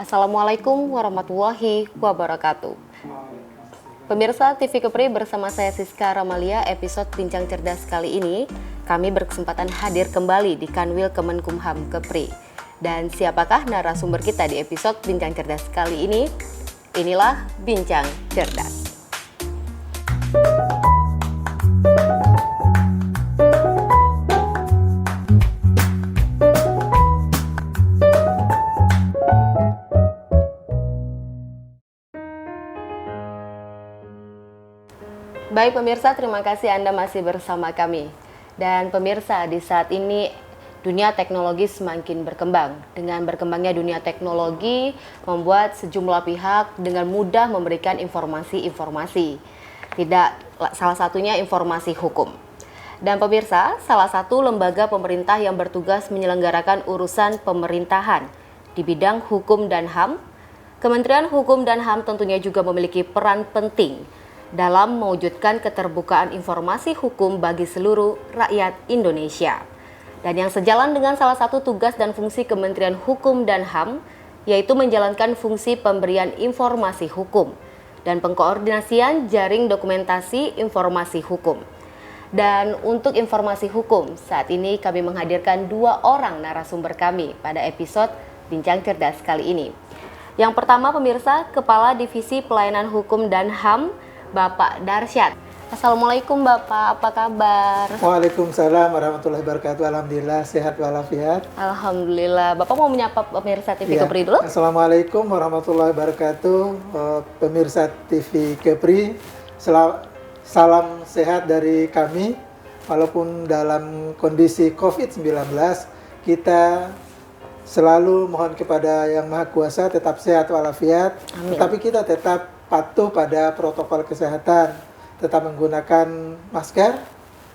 Assalamualaikum warahmatullahi wabarakatuh. Pemirsa TV Kepri, bersama saya Siska Ramalia. Episode Bincang Cerdas kali ini kami berkesempatan hadir kembali di Kanwil Kemenkumham Kepri. Dan siapakah narasumber kita di episode Bincang Cerdas kali ini? Inilah Bincang Cerdas. Baik pemirsa, terima kasih Anda masih bersama kami. Dan pemirsa, di saat ini dunia teknologi semakin berkembang. Dengan berkembangnya dunia teknologi membuat sejumlah pihak dengan mudah memberikan informasi-informasi. Tidak salah satunya informasi hukum. Dan pemirsa, salah satu lembaga pemerintah yang bertugas menyelenggarakan urusan pemerintahan di bidang hukum dan HAM, Kementerian Hukum dan HAM tentunya juga memiliki peran penting dalam mewujudkan keterbukaan informasi hukum bagi seluruh rakyat Indonesia. Dan yang sejalan dengan salah satu tugas dan fungsi Kementerian Hukum dan HAM, yaitu menjalankan fungsi pemberian informasi hukum dan pengkoordinasian jaring dokumentasi informasi hukum. Dan untuk informasi hukum, saat ini kami menghadirkan 2 orang narasumber kami pada episode Bincang Cerdas kali ini. Yang pertama pemirsa, Kepala Divisi Pelayanan Hukum dan HAM, Bapak Darsyad. Assalamualaikum Bapak, apa kabar? Waalaikumsalam warahmatullahi wabarakatuh. Alhamdulillah sehat walafiat. Alhamdulillah. Bapak mau menyapa pemirsa TV Kepri dulu? Assalamualaikum warahmatullahi wabarakatuh. Pemirsa TV Kepri, salam sehat dari kami. Walaupun dalam kondisi COVID-19, kita selalu mohon kepada Yang Maha Kuasa tetap sehat walafiat. Amin. Tetapi kita tetap patuh pada protokol kesehatan, tetap menggunakan masker,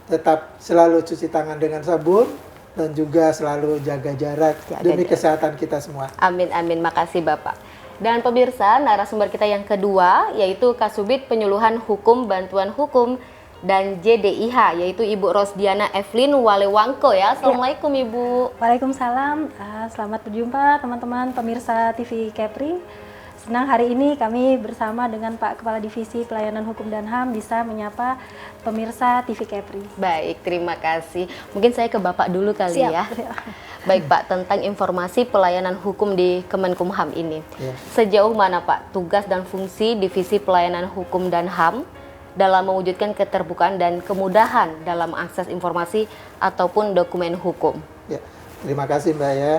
tetap selalu cuci tangan dengan sabun, dan juga selalu jaga jarak demi kesehatan kita semua. Amin, amin. Makasih Bapak. Dan pemirsa, narasumber kita yang kedua yaitu Kasubit Penyuluhan Hukum Bantuan Hukum dan JDIH, yaitu Ibu Rosdiana Evelyn Walewangko ya. Assalamualaikum Ibu. Waalaikumsalam. Selamat berjumpa teman-teman pemirsa TV Kepri. Senang hari ini kami bersama dengan Pak Kepala Divisi Pelayanan Hukum dan HAM bisa menyapa pemirsa TV Kepri. Baik, terima kasih. Mungkin saya ke Bapak dulu kali. Siap. Ya. Baik Pak, tentang informasi pelayanan hukum di Kemenkumham ini. Ya. Sejauh mana Pak tugas dan fungsi Divisi Pelayanan Hukum dan HAM dalam mewujudkan keterbukaan dan kemudahan dalam akses informasi ataupun dokumen hukum? Ya, terima kasih Mbak ya.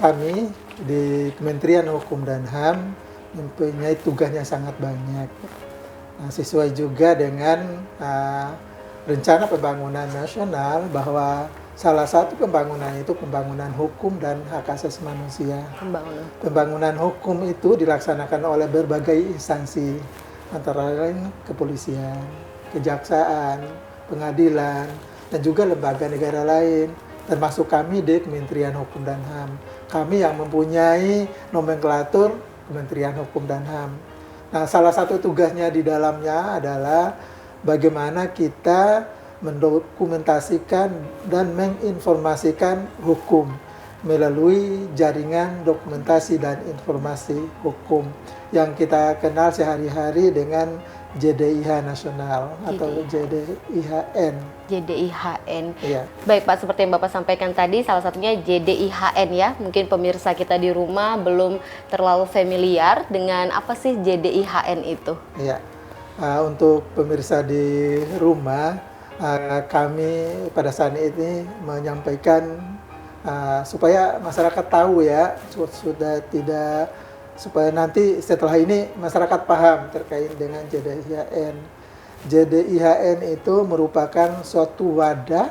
Kami di Kementerian Hukum dan HAM mempunyai tugasnya sangat banyak. Sesuai juga dengan rencana pembangunan nasional bahwa salah satu pembangunan itu pembangunan hukum dan hak asasi manusia. Pembangunan hukum itu dilaksanakan oleh berbagai instansi, antara lain kepolisian, kejaksaan, pengadilan, dan juga lembaga negara lain, termasuk kami di Kementerian Hukum dan HAM. Kami yang mempunyai nomenklatur Kementerian Hukum dan HAM. Nah, salah satu tugasnya di dalamnya adalah bagaimana kita mendokumentasikan dan menginformasikan hukum melalui jaringan dokumentasi dan informasi hukum yang kita kenal sehari-hari dengan JDIH nasional atau JDIHN. JDIHN. Ya. Baik Pak, seperti yang Bapak sampaikan tadi, salah satunya JDIHN ya. Mungkin pemirsa kita di rumah belum terlalu familiar dengan apa sih JDIHN itu. Ya. Untuk pemirsa di rumah, kami pada saat ini menyampaikan supaya masyarakat tahu ya, supaya nanti setelah ini masyarakat paham terkait dengan JDIHN. JDIHN itu merupakan suatu wadah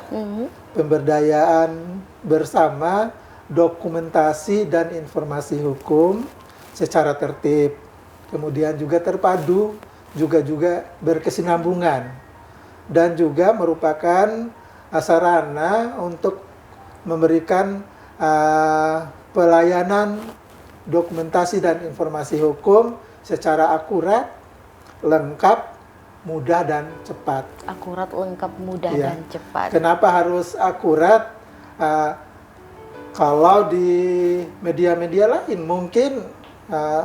pemberdayaan bersama dokumentasi dan informasi hukum secara tertib, kemudian juga terpadu, juga berkesinambungan, dan juga merupakan sarana untuk memberikan pelayanan dokumentasi dan informasi hukum secara akurat, lengkap, mudah, dan cepat. Akurat, lengkap, mudah, dan cepat. Kenapa harus akurat? Kalau di media-media lain mungkin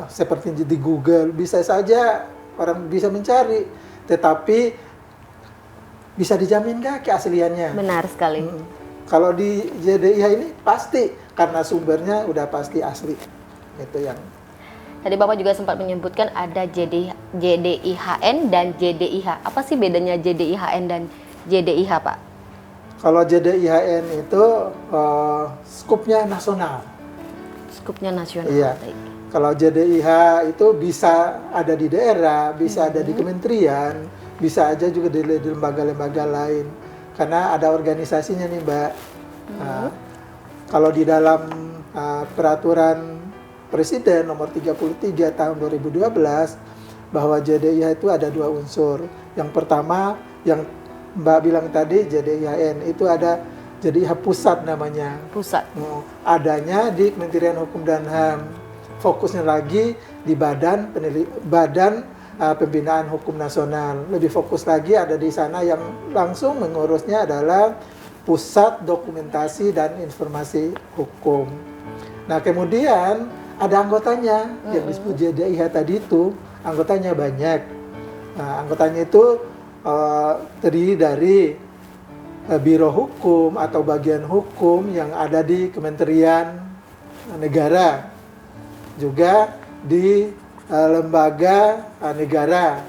seperti di Google bisa saja orang bisa mencari, tetapi bisa dijamin nggak keasliannya? Benar sekali. Kalau di JDIH ini pasti karena sumbernya udah pasti asli. Itu yang. Tadi Bapak juga sempat menyebutkan ada JDIHN dan JDIH. Apa sih bedanya JDIHN dan JDIH, Pak? Kalau JDIHN itu skupnya nasional. Skupnya nasional. Iya. Kalau JDIH itu bisa ada di daerah, bisa ada di kementerian, bisa aja juga di lembaga-lembaga lain. Karena ada organisasinya nih, Mbak. Kalau di dalam peraturan Presiden nomor 33 tahun 2012 bahwa JDIH itu ada 2 unsur. Yang pertama yang Mbak bilang tadi JDIHN itu ada JDIH pusat namanya. Pusat. Adanya di Kementerian Hukum dan HAM. Fokusnya lagi di Badan Pembinaan Hukum Nasional. Lebih fokus lagi ada di sana yang langsung mengurusnya adalah Pusat Dokumentasi dan Informasi Hukum. Nah, kemudian ada anggotanya yang disebut JDIH tadi itu, anggotanya banyak. Nah, anggotanya itu terdiri dari Biro Hukum atau bagian hukum yang ada di Kementerian Negara. Juga di lembaga negara,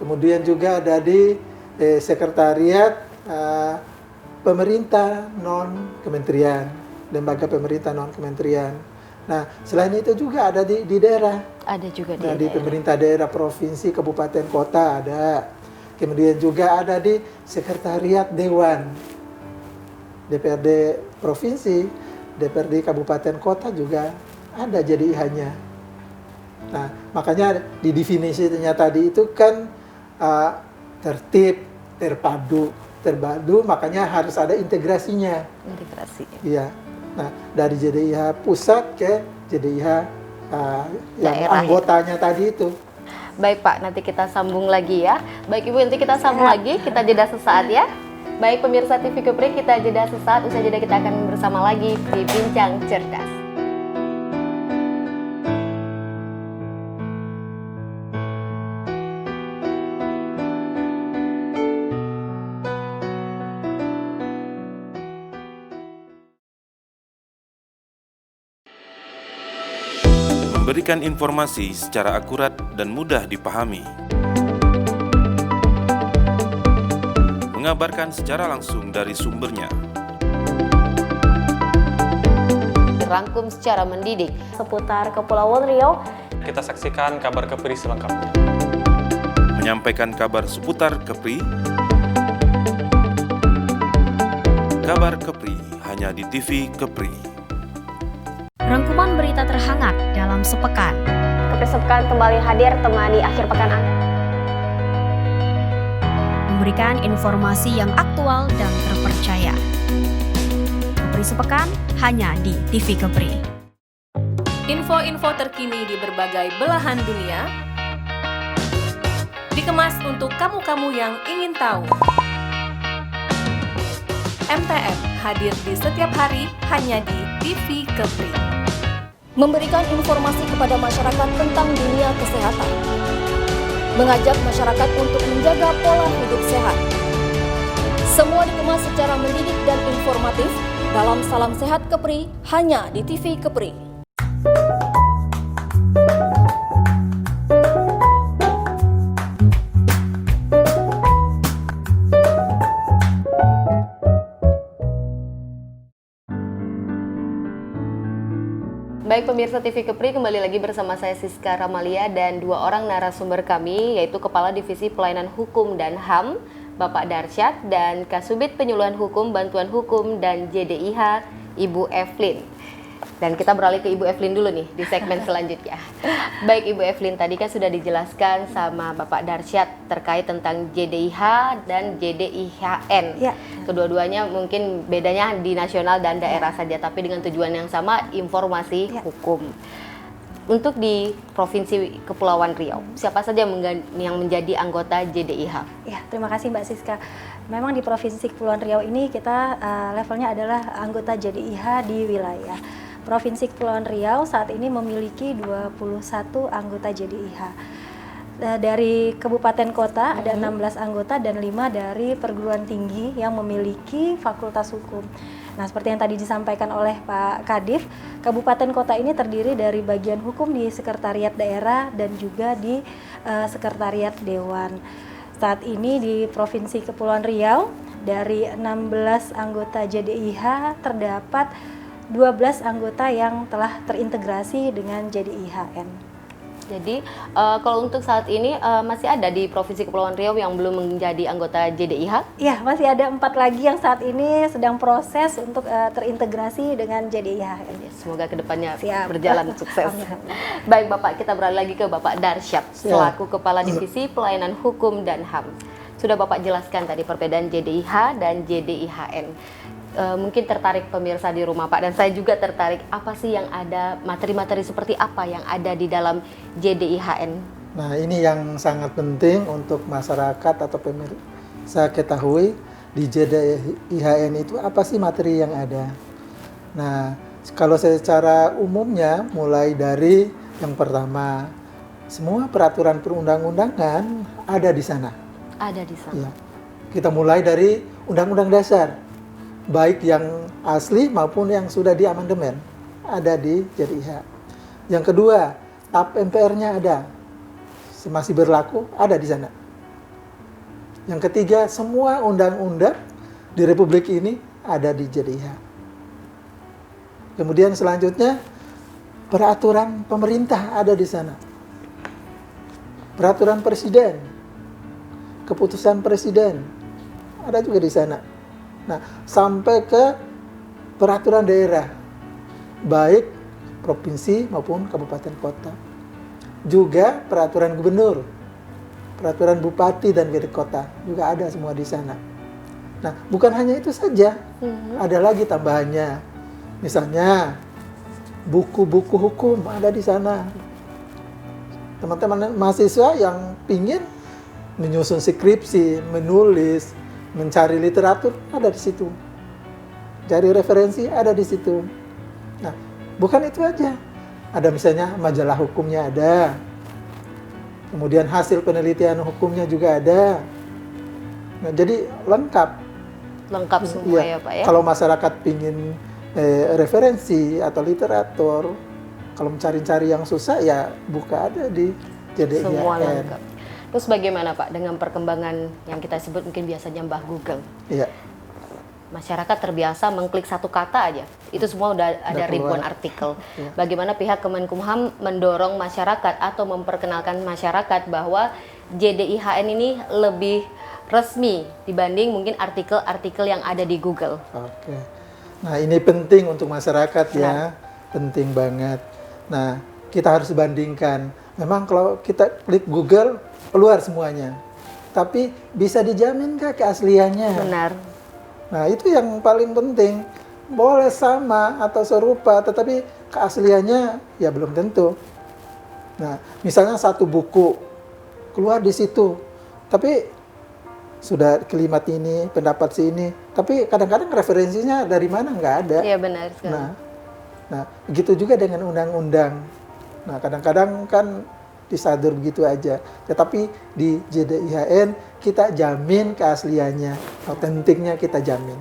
kemudian juga ada di sekretariat pemerintah non kementerian, lembaga pemerintah non kementerian. Nah, selain itu juga ada di daerah. Ada juga di Nah, di pemerintah daerah, provinsi, kabupaten, kota ada. Kemudian juga ada di sekretariat dewan, DPRD provinsi, DPRD kabupaten, kota juga ada JDIH-nya. Nah, makanya di definisinya tadi itu kan tertib, terpadu, makanya harus ada integrasinya. Integrasi. Iya. Nah, dari JDIH pusat ke JDIH yang Daerah, anggotanya tadi itu. Baik Pak, nanti kita sambung lagi ya. Baik Ibu, nanti kita sambung lagi, kita jeda sesaat ya. Baik pemirsa TV Kepri, kita jeda sesaat, usai jeda kita akan bersama lagi di Bincang Cerdas. Memberikan informasi secara akurat dan mudah dipahami. Mengabarkan secara langsung dari sumbernya. Dirangkum secara mendidik. Seputar Kepulauan Riau, Kita saksikan kabar Kepri selengkapnya. Menyampaikan kabar seputar Kepri. Kabar Kepri hanya di TV Kepri. Rangkuman berita terhangat dalam sepekan. Kepri Sepekan kembali hadir temani akhir pekan Anda. Memberikan informasi yang aktual dan terpercaya. Kepri Sepekan hanya di TV Kepri. Info-info terkini di berbagai belahan dunia dikemas untuk kamu-kamu yang ingin tahu. MTM hadir di setiap hari hanya di TV Kepri. Memberikan informasi kepada masyarakat tentang dunia kesehatan, mengajak masyarakat untuk menjaga pola hidup sehat. Semua dikemas secara mendidik dan informatif dalam Salam Sehat Kepri hanya di TV Kepri. Baik pemirsa TV Kepri, kembali lagi bersama saya Siska Ramalia dan 2 orang narasumber kami, yaitu Kepala Divisi Pelayanan Hukum dan HAM, Bapak Darsyad, dan Kasubit Penyuluhan Hukum, Bantuan Hukum, dan JDIH, Ibu Evelyn. Dan kita beralih ke Ibu Evelyn dulu nih di segmen selanjutnya. Baik Ibu Evelyn, tadi kan sudah dijelaskan sama Bapak Darsyad terkait tentang JDIH dan JDIHN. Ya. Kedua-duanya mungkin bedanya di nasional dan daerah saja, tapi dengan tujuan yang sama, informasi hukum. untuk di Provinsi Kepulauan Riau, siapa saja yang menjadi anggota JDIH? Ya, terima kasih Mbak Siska. Memang di Provinsi Kepulauan Riau ini kita levelnya adalah anggota JDIH di wilayah. Provinsi Kepulauan Riau saat ini memiliki 21 anggota JDIH. Dari kabupaten kota ada 16 anggota dan 5 dari perguruan tinggi yang memiliki fakultas hukum. Nah, seperti yang tadi disampaikan oleh Pak Kadif, kabupaten kota ini terdiri dari bagian hukum di sekretariat daerah dan juga di sekretariat dewan. Saat ini di Provinsi Kepulauan Riau dari 16 anggota JDIH terdapat 12 anggota yang telah terintegrasi dengan JDIHN. Jadi kalau untuk saat ini masih ada di Provinsi Kepulauan Riau yang belum menjadi anggota JDIH? Iya, masih ada 4 lagi yang saat ini sedang proses untuk terintegrasi dengan JDIH. Semoga kedepannya Siap. berjalan sukses. Baik Bapak, kita beralih lagi ke Bapak Darsyad selaku Kepala Divisi Pelayanan Hukum dan HAM. Sudah Bapak jelaskan tadi perbedaan JDIH dan JDIHN. Mungkin tertarik pemirsa di rumah Pak, dan saya juga tertarik apa sih yang ada, materi-materi seperti apa yang ada di dalam JDIHN. Nah, ini yang sangat penting untuk masyarakat atau pemirsa ketahui, di JDIHN itu apa sih materi yang ada. Nah, kalau secara umumnya mulai dari yang pertama, semua peraturan perundang-undangan ada di sana. Ada di sana. Ya. Kita mulai dari Undang-Undang Dasar, baik yang asli maupun yang sudah diamandemen, ada di JDIH. Yang kedua, TAP MPR-nya ada, masih berlaku, ada di sana. Yang ketiga, semua undang-undang di Republik ini ada di JDIH. Kemudian selanjutnya, peraturan pemerintah ada di sana. Peraturan presiden, keputusan presiden, ada juga di sana. Nah, sampai ke peraturan daerah, baik provinsi maupun kabupaten kota. Juga peraturan gubernur, peraturan bupati dan wali kota, juga ada semua di sana. Nah, bukan hanya itu saja, ada lagi tambahannya. Misalnya, buku-buku hukum ada di sana. Teman-teman mahasiswa yang ingin menyusun skripsi, menulis, mencari literatur, ada di situ. Cari referensi, ada di situ. Nah, bukan itu aja. Ada misalnya majalah hukumnya ada. Kemudian hasil penelitian hukumnya juga ada. Nah, jadi lengkap. Lengkap semua ya Pak ya? Kalau masyarakat ingin referensi atau literatur, kalau mencari-cari yang susah, ya buka ada di JDIHN. Semua lengkap. Terus bagaimana Pak dengan perkembangan yang kita sebut mungkin biasanya Mbah Google? Iya. Masyarakat terbiasa mengklik satu kata aja, itu semua udah ada ribuan artikel. Ya. Bagaimana pihak Kemenkumham mendorong masyarakat atau memperkenalkan masyarakat bahwa JDIHN ini lebih resmi dibanding mungkin artikel-artikel yang ada di Google? Oke. Nah, ini penting untuk masyarakat ya, penting banget. Nah, kita harus bandingkan. Memang kalau kita klik Google, keluar semuanya. Tapi bisa dijamin nggak keasliannya? Benar. Nah, itu yang paling penting. Boleh sama atau serupa, tetapi keasliannya ya belum tentu. Nah, misalnya satu buku keluar di situ, tapi sudah kalimat ini, pendapat si ini, tapi kadang-kadang referensinya dari mana nggak ada. Iya benar sekali. Nah, begitu juga dengan undang-undang. Nah, kadang-kadang kan disadur begitu aja. Tetapi di JDIHN kita jamin keasliannya, autentiknya kita jamin.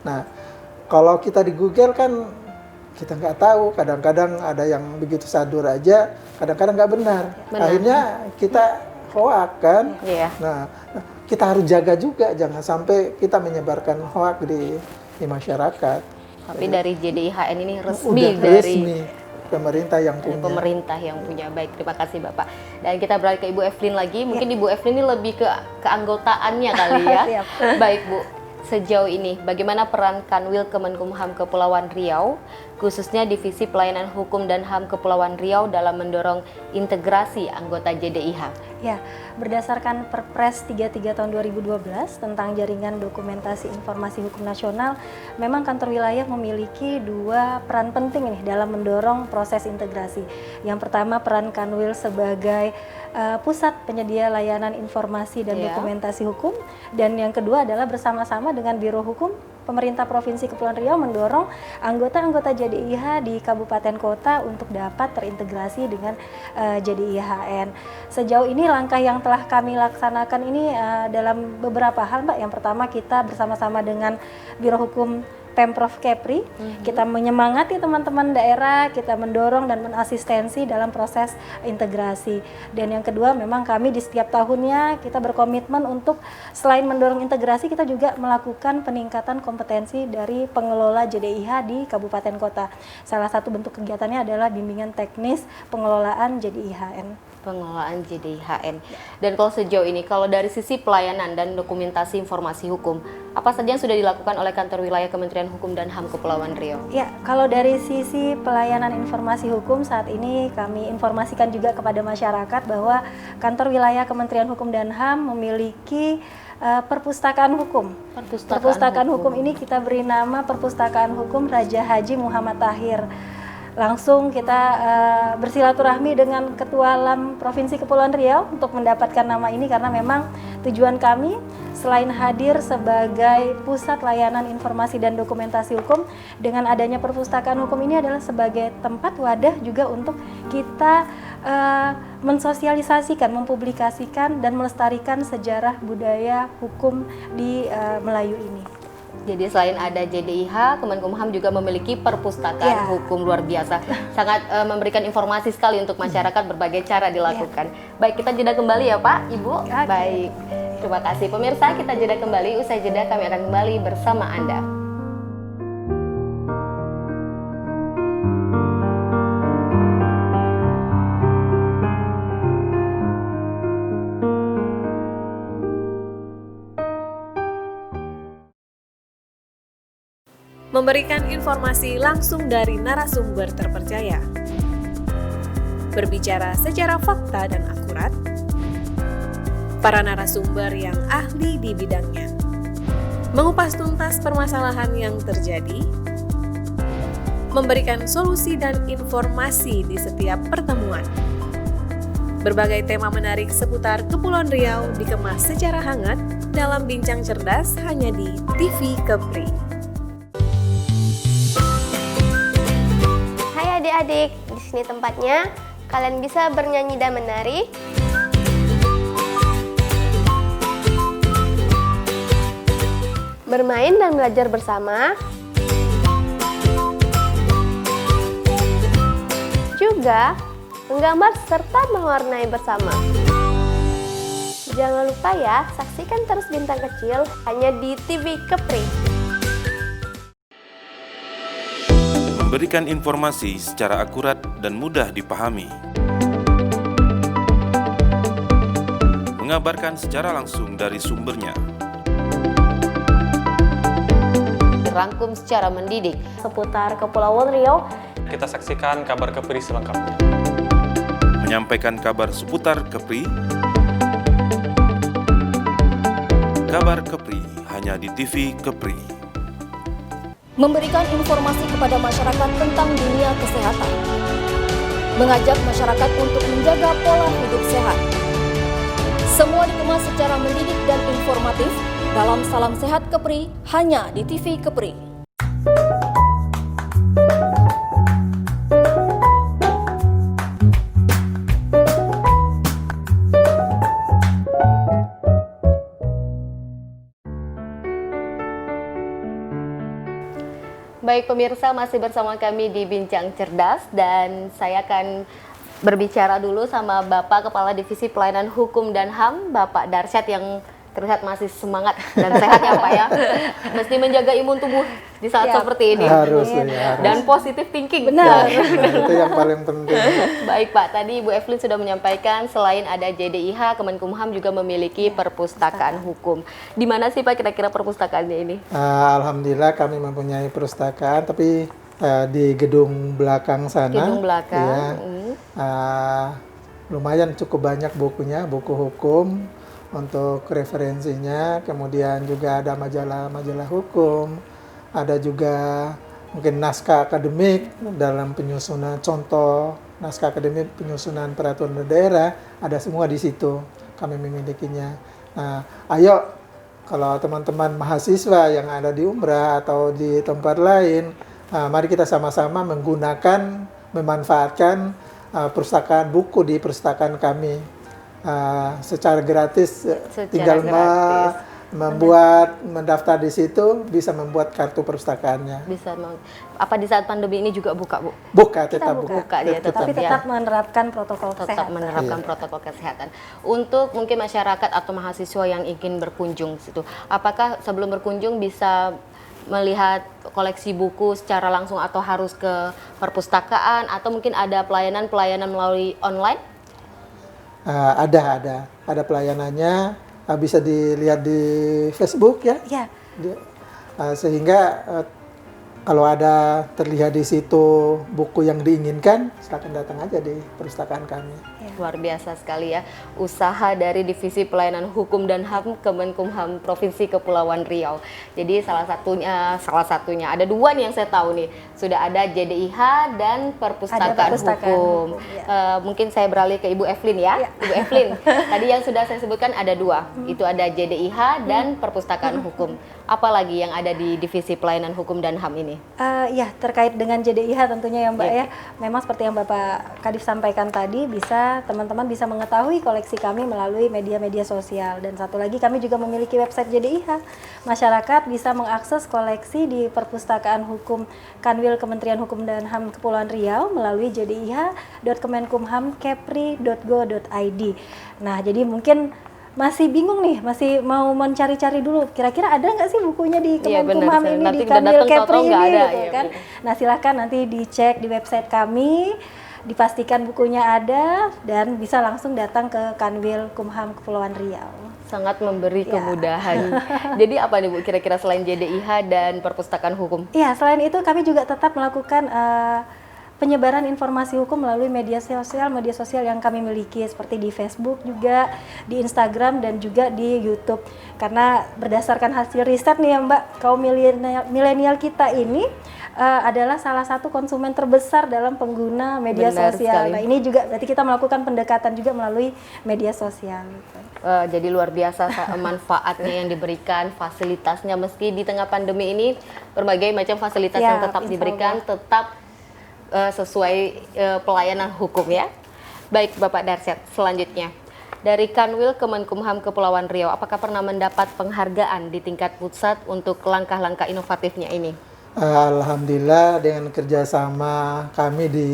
Nah, kalau kita di Google kan kita nggak tahu, kadang-kadang ada yang begitu sadur aja, kadang-kadang nggak benar. Akhirnya kita hoak kan. Iya. Nah, kita harus jaga juga, jangan sampai kita menyebarkan hoak di masyarakat. Tapi dari JDIHN ini resmi Udah dari resmi. Pemerintah yang punya. Pemerintah yang punya. Baik, terima kasih Bapak. Dan kita beralih ke Ibu Evelyn lagi. Mungkin Ibu Evelyn ini lebih ke keanggotaannya kali ya. Baik Bu, sejauh ini bagaimana peran Kanwil Kemenkumham Kepulauan Riau, khususnya Divisi Pelayanan Hukum dan HAM Kepulauan Riau dalam mendorong integrasi anggota JDIH? Ya, berdasarkan Perpres 33 tahun 2012 tentang Jaringan Dokumentasi Informasi Hukum Nasional, memang kantor wilayah memiliki dua peran penting nih dalam mendorong proses integrasi. Yang pertama, peran Kanwil sebagai pusat penyedia layanan informasi dan dokumentasi hukum, dan yang kedua adalah bersama-sama dengan Biro Hukum Pemerintah Provinsi Kepulauan Riau mendorong anggota-anggota JDIH di kabupaten kota untuk dapat terintegrasi dengan JDIHN. Sejauh ini langkah yang telah kami laksanakan ini dalam beberapa hal, Mbak. Yang pertama, kita bersama-sama dengan Biro Hukum Pemprov Kepri, kita menyemangati teman-teman daerah, kita mendorong dan menasistensi dalam proses integrasi. Dan yang kedua, memang kami di setiap tahunnya kita berkomitmen untuk selain mendorong integrasi, kita juga melakukan peningkatan kompetensi dari pengelola JDIH di kabupaten kota. Salah satu bentuk kegiatannya adalah bimbingan teknis pengelolaan JDIHN. Pengelolaan JDIHN. Dan kalau sejauh ini, kalau dari sisi pelayanan dan dokumentasi informasi hukum, apa saja yang sudah dilakukan oleh kantor wilayah Kementerian Hukum dan HAM Kepulauan Riau? Ya, kalau dari sisi pelayanan informasi hukum saat ini kami informasikan juga kepada masyarakat bahwa kantor wilayah Kementerian Hukum dan HAM memiliki perpustakaan hukum. Perpustakaan hukum ini kita beri nama Perpustakaan Hukum Raja Haji Muhammad Tahir. Langsung kita bersilaturahmi dengan Ketua LAM Provinsi Kepulauan Riau untuk mendapatkan nama ini, karena memang tujuan kami selain hadir sebagai pusat layanan informasi dan dokumentasi hukum, dengan adanya perpustakaan hukum ini adalah sebagai tempat wadah juga untuk kita mensosialisasikan, mempublikasikan dan melestarikan sejarah budaya hukum di Melayu ini. Jadi selain ada JDIH, Kemenkumham juga memiliki perpustakaan hukum luar biasa. Sangat memberikan informasi sekali untuk masyarakat, berbagai cara dilakukan. Baik, kita jeda kembali ya Pak, Ibu. Baik, terima kasih pemirsa, kita jeda kembali. Usai jeda kami akan kembali bersama Anda. Memberikan informasi langsung dari narasumber terpercaya, berbicara secara fakta dan akurat, para narasumber yang ahli di bidangnya, mengupas tuntas permasalahan yang terjadi, memberikan solusi dan informasi di setiap pertemuan. Berbagai tema menarik seputar Kepulauan Riau dikemas secara hangat dalam Bincang Cerdas hanya di TV Kepri. Adik-adik, di sini tempatnya. Kalian bisa bernyanyi dan menari. Bermain dan belajar bersama. Juga menggambar serta mewarnai bersama. Jangan lupa ya, saksikan terus Bintang Kecil hanya di TV Kepri. Memberikan informasi secara akurat dan mudah dipahami. Mengabarkan secara langsung dari sumbernya. Dirangkum secara mendidik Seputar Kepulauan Riau, Kita saksikan kabar Kepri selengkapnya. Menyampaikan kabar seputar Kepri. Kabar Kepri hanya di TV Kepri. Memberikan informasi kepada masyarakat tentang dunia kesehatan, mengajak masyarakat untuk menjaga pola hidup sehat. Semua dikemas secara mendidik dan informatif dalam Salam Sehat Kepri hanya di TV Kepri. Baik pemirsa, masih bersama kami di Bincang Cerdas, dan saya akan berbicara dulu sama Bapak Kepala Divisi Pelayanan Hukum dan HAM, Bapak Darsyad, yang terlihat masih semangat dan sehat ya Pak ya. Mesti menjaga imun tubuh di saat seperti ini. Harus. Dan positive thinking. Benar. Itu yang paling penting. Baik Pak, tadi Ibu Evelyn sudah menyampaikan selain ada JDIH, Kemenkumham juga memiliki perpustakaan hukum. Di mana sih Pak kira-kira perpustakaannya ini? Alhamdulillah kami mempunyai perpustakaan, tapi di gedung belakang sana. Gedung belakang. Ya, lumayan cukup banyak bukunya, buku hukum untuk referensinya. Kemudian juga ada majalah-majalah hukum, ada juga mungkin naskah akademik dalam penyusunan contoh naskah akademik penyusunan peraturan daerah, ada semua di situ kami memilikinya. Nah, ayo kalau teman-teman mahasiswa yang ada di Umrah atau di tempat lain, mari kita sama-sama memanfaatkan perpustakaan buku di perpustakaan kami secara gratis. Tinggal mendaftar di situ, bisa membuat kartu perpustakaannya. Bisa. Apa di saat pandemi ini juga buka, Bu? Tetap buka. Tapi tetap menerapkan protokol kesehatan. Tetap menerapkan protokol kesehatan. Untuk mungkin masyarakat atau mahasiswa yang ingin berkunjung situ, apakah sebelum berkunjung bisa melihat koleksi buku secara langsung atau harus ke perpustakaan, atau mungkin ada pelayanan melalui online? Ada pelayanannya. Bisa dilihat di Facebook ya. Iya. Sehingga kalau ada terlihat di situ buku yang diinginkan, silakan datang aja di perpustakaan kami. Luar biasa sekali ya, usaha dari Divisi Pelayanan Hukum dan HAM Kemenkumham Provinsi Kepulauan Riau. Jadi salah satunya ada dua nih yang saya tahu nih, sudah ada JDIH dan Perpustakaan Hukum. Ya. Mungkin saya beralih ke Ibu Evelyn ya. Ibu Evelyn, tadi yang sudah saya sebutkan ada dua, itu ada JDIH dan Perpustakaan Hukum. Apalagi yang ada di Divisi Pelayanan Hukum dan HAM ini? Ya, terkait dengan JDIH tentunya ya Mbak ya. Memang seperti yang Bapak Kadif sampaikan tadi, teman-teman bisa mengetahui koleksi kami melalui media-media sosial. Dan satu lagi, kami juga memiliki website JDIH. Masyarakat bisa mengakses koleksi di Perpustakaan Hukum Kanwil Kementerian Hukum dan HAM Kepulauan Riau melalui jdih.kemenkumhamkepri.go.id. Nah, jadi mungkin masih bingung nih, masih mau mencari-cari dulu, kira-kira ada nggak sih bukunya di Kemenkumham ini, nanti di Kanwil Kepri ini, ada, gitu kan. Nah, silakan nanti dicek di website kami, dipastikan bukunya ada, dan bisa langsung datang ke Kanwil Kumham Kepulauan Riau. Sangat memberi kemudahan. Jadi apa nih Bu, kira-kira selain JDIH dan Perpustakaan Hukum? Iya, selain itu kami juga tetap melakukan penyebaran informasi hukum melalui media sosial yang kami miliki, seperti di Facebook juga, di Instagram, dan juga di YouTube. Karena berdasarkan hasil riset nih ya Mbak, kaum milenial kita ini adalah salah satu konsumen terbesar dalam pengguna media sosial. Nah, ini juga berarti kita melakukan pendekatan juga melalui media sosial. Jadi luar biasa manfaatnya yang diberikan, fasilitasnya, meski di tengah pandemi ini berbagai macam fasilitas yang tetap diberikan, tetap sesuai pelayanan hukum ya. Baik Bapak Darsyad, selanjutnya dari Kanwil Kemenkumham Kepulauan Riau, apakah pernah mendapat penghargaan di tingkat pusat untuk langkah-langkah inovatifnya ini? Alhamdulillah, dengan kerjasama kami di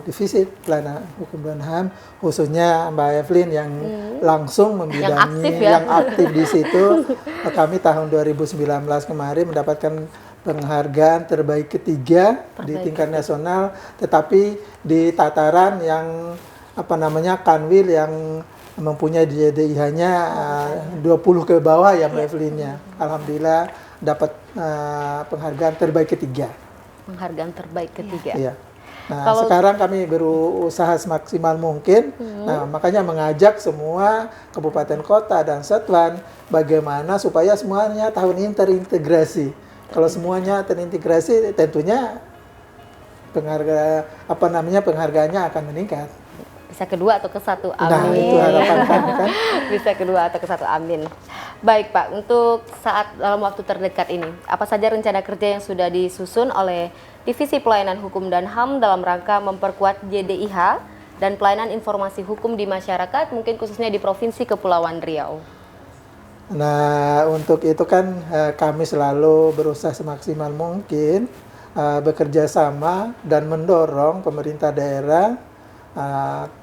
Divisi Pelayanan Hukum dan HAM, khususnya Mbak Evelyn yang langsung membidangi, yang aktif di situ, kami tahun 2019 kemarin mendapatkan penghargaan terbaik ketiga di tingkat nasional, tetapi di tataran yang Kanwil yang mempunyai JDIH-nya 20 ke bawah ya Mbak Evelyn-nya. Alhamdulillah dapat penghargaan terbaik ketiga. Penghargaan terbaik ketiga. Iya. Nah, sekarang kami berusaha semaksimal mungkin. Nah, makanya mengajak semua kabupaten kota dan satuan bagaimana supaya semuanya tahun ini terintegrasi. Kalau semuanya terintegrasi, tentunya penghargaannya akan meningkat. Bisa kedua atau ke satu, amin. Nah, itu harapan kami kan. Bisa kedua atau ke satu, amin. Baik Pak, untuk dalam waktu terdekat ini, apa saja rencana kerja yang sudah disusun oleh Divisi Pelayanan Hukum dan HAM dalam rangka memperkuat JDIH dan pelayanan informasi hukum di masyarakat, mungkin khususnya di Provinsi Kepulauan Riau? Nah, untuk itu kan kami selalu berusaha semaksimal mungkin bekerja sama dan mendorong pemerintah daerah,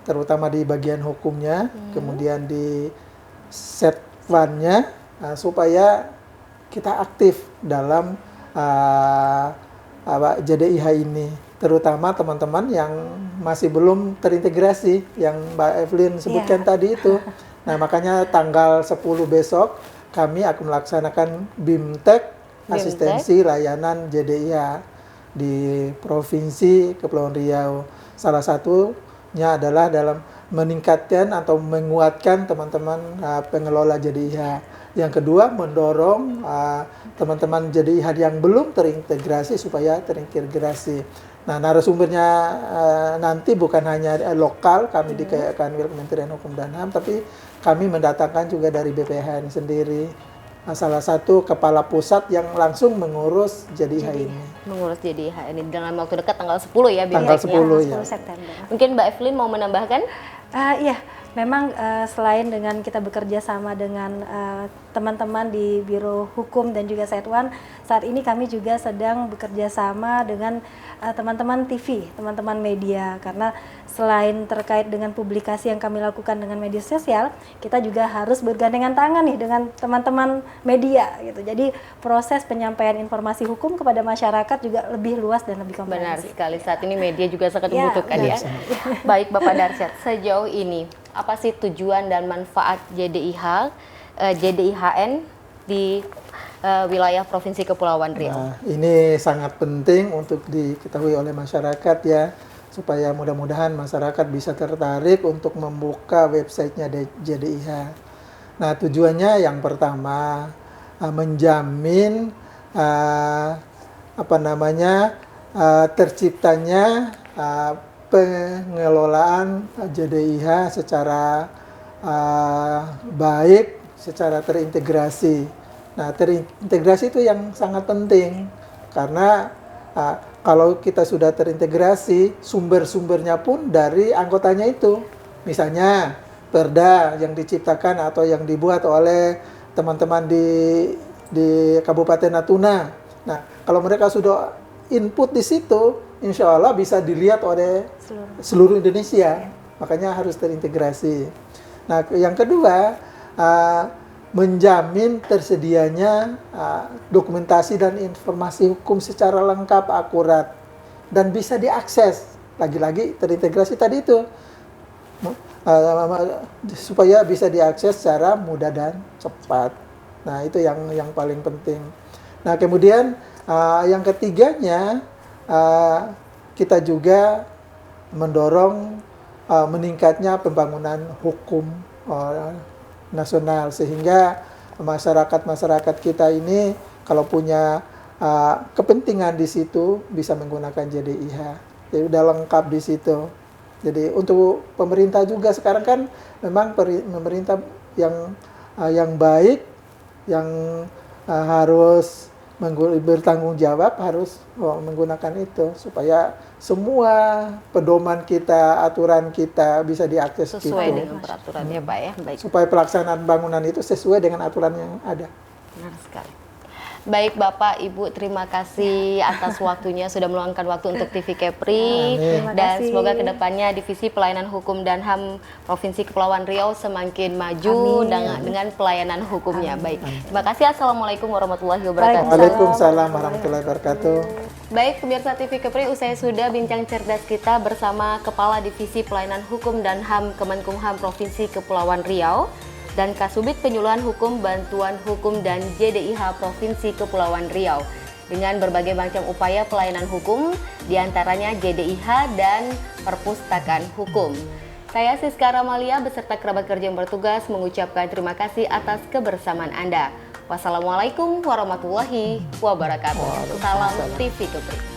terutama di bagian hukumnya, kemudian di setwannya, supaya kita aktif dalam JDIH ini, terutama teman-teman yang masih belum terintegrasi, yang Mbak Evelyn sebutkan tadi itu. Nah, makanya tanggal 10 besok kami akan melaksanakan BIMTEK, asistensi layanan JDIH di Provinsi Kepulauan Riau. Salah satunya adalah dalam meningkatkan atau menguatkan teman-teman pengelola JDIH. Yang kedua, mendorong teman-teman JDIH yang belum terintegrasi supaya terintegrasi. Nah, narasumbernya nanti bukan hanya lokal, kami di Kanwil Kementerian Hukum dan HAM, tapi kami mendatangkan juga dari BPHN sendiri. Salah satu kepala pusat yang langsung mengurus JDIH ini. Mengurus JDIH ini dalam waktu dekat tanggal 10 ya, Tanggal 10 ya. 10 September. Mungkin Mbak Evelyn mau menambahkan? Iya, memang selain dengan kita bekerja sama dengan teman-teman di Biro Hukum dan juga Setwan, saat ini kami juga sedang bekerja sama dengan teman-teman TV, teman-teman media, karena selain terkait dengan publikasi yang kami lakukan dengan media sosial, kita juga harus bergandengan tangan nih dengan teman-teman media gitu. Jadi proses penyampaian informasi hukum kepada masyarakat juga lebih luas dan lebih komprehensif. Benar sekali, saat ini media juga sangat membutuhkan ya. Baik Bapak Darsyad, sejauh ini apa sih tujuan dan manfaat JDIHN di wilayah Provinsi Kepulauan Riau? Nah, ini sangat penting untuk diketahui oleh masyarakat ya, supaya mudah-mudahan masyarakat bisa tertarik untuk membuka websitenya JDIH. Nah, tujuannya yang pertama menjamin terciptanya pengelolaan JDIH secara baik, secara terintegrasi. Nah, terintegrasi itu yang sangat penting karena kalau kita sudah terintegrasi, sumber-sumbernya pun dari anggotanya itu. Misalnya perda yang diciptakan atau yang dibuat oleh teman-teman di Kabupaten Natuna. Nah, kalau mereka sudah input di situ, insya Allah bisa dilihat oleh seluruh Indonesia. Makanya harus terintegrasi. Nah, yang kedua, menjamin tersedianya dokumentasi dan informasi hukum secara lengkap, akurat, dan bisa diakses. Lagi-lagi terintegrasi tadi itu, supaya bisa diakses secara mudah dan cepat. Nah, itu yang paling penting. Nah, kemudian yang ketiganya, kita juga mendorong meningkatnya pembangunan hukum nasional, sehingga masyarakat kita ini kalau punya kepentingan di situ bisa menggunakan JDIH. Jadi udah lengkap di situ. Jadi untuk pemerintah juga sekarang kan memang pemerintah yang baik, yang harus bertanggung jawab, harus menggunakan itu supaya semua pedoman kita, aturan kita bisa diakses sesuai dengan peraturannya, Pak ya. Baik. Supaya pelaksanaan bangunan itu sesuai dengan aturan yang ada. Benar sekali. Baik Bapak, Ibu, terima kasih atas waktunya sudah meluangkan waktu untuk TV Kepri. Dan semoga kedepannya Divisi Pelayanan Hukum dan HAM Provinsi Kepulauan Riau semakin maju dengan pelayanan hukumnya. Baik, terima kasih. Assalamualaikum warahmatullahi wabarakatuh. Waalaikumsalam warahmatullahi wabarakatuh. Baik, pemirsa TV Kepri, usai sudah bincang cerdas kita bersama Kepala Divisi Pelayanan Hukum dan HAM Kemenkumham Provinsi Kepulauan Riau dan Kasubit Penyuluhan Hukum, Bantuan Hukum dan JDIH Provinsi Kepulauan Riau dengan berbagai macam upaya pelayanan hukum, diantaranya JDIH dan Perpustakaan Hukum. Saya Siska Ramalia beserta kerabat kerja yang bertugas mengucapkan terima kasih atas kebersamaan Anda. Wassalamualaikum warahmatullahi wabarakatuh. Salam TV Kepri.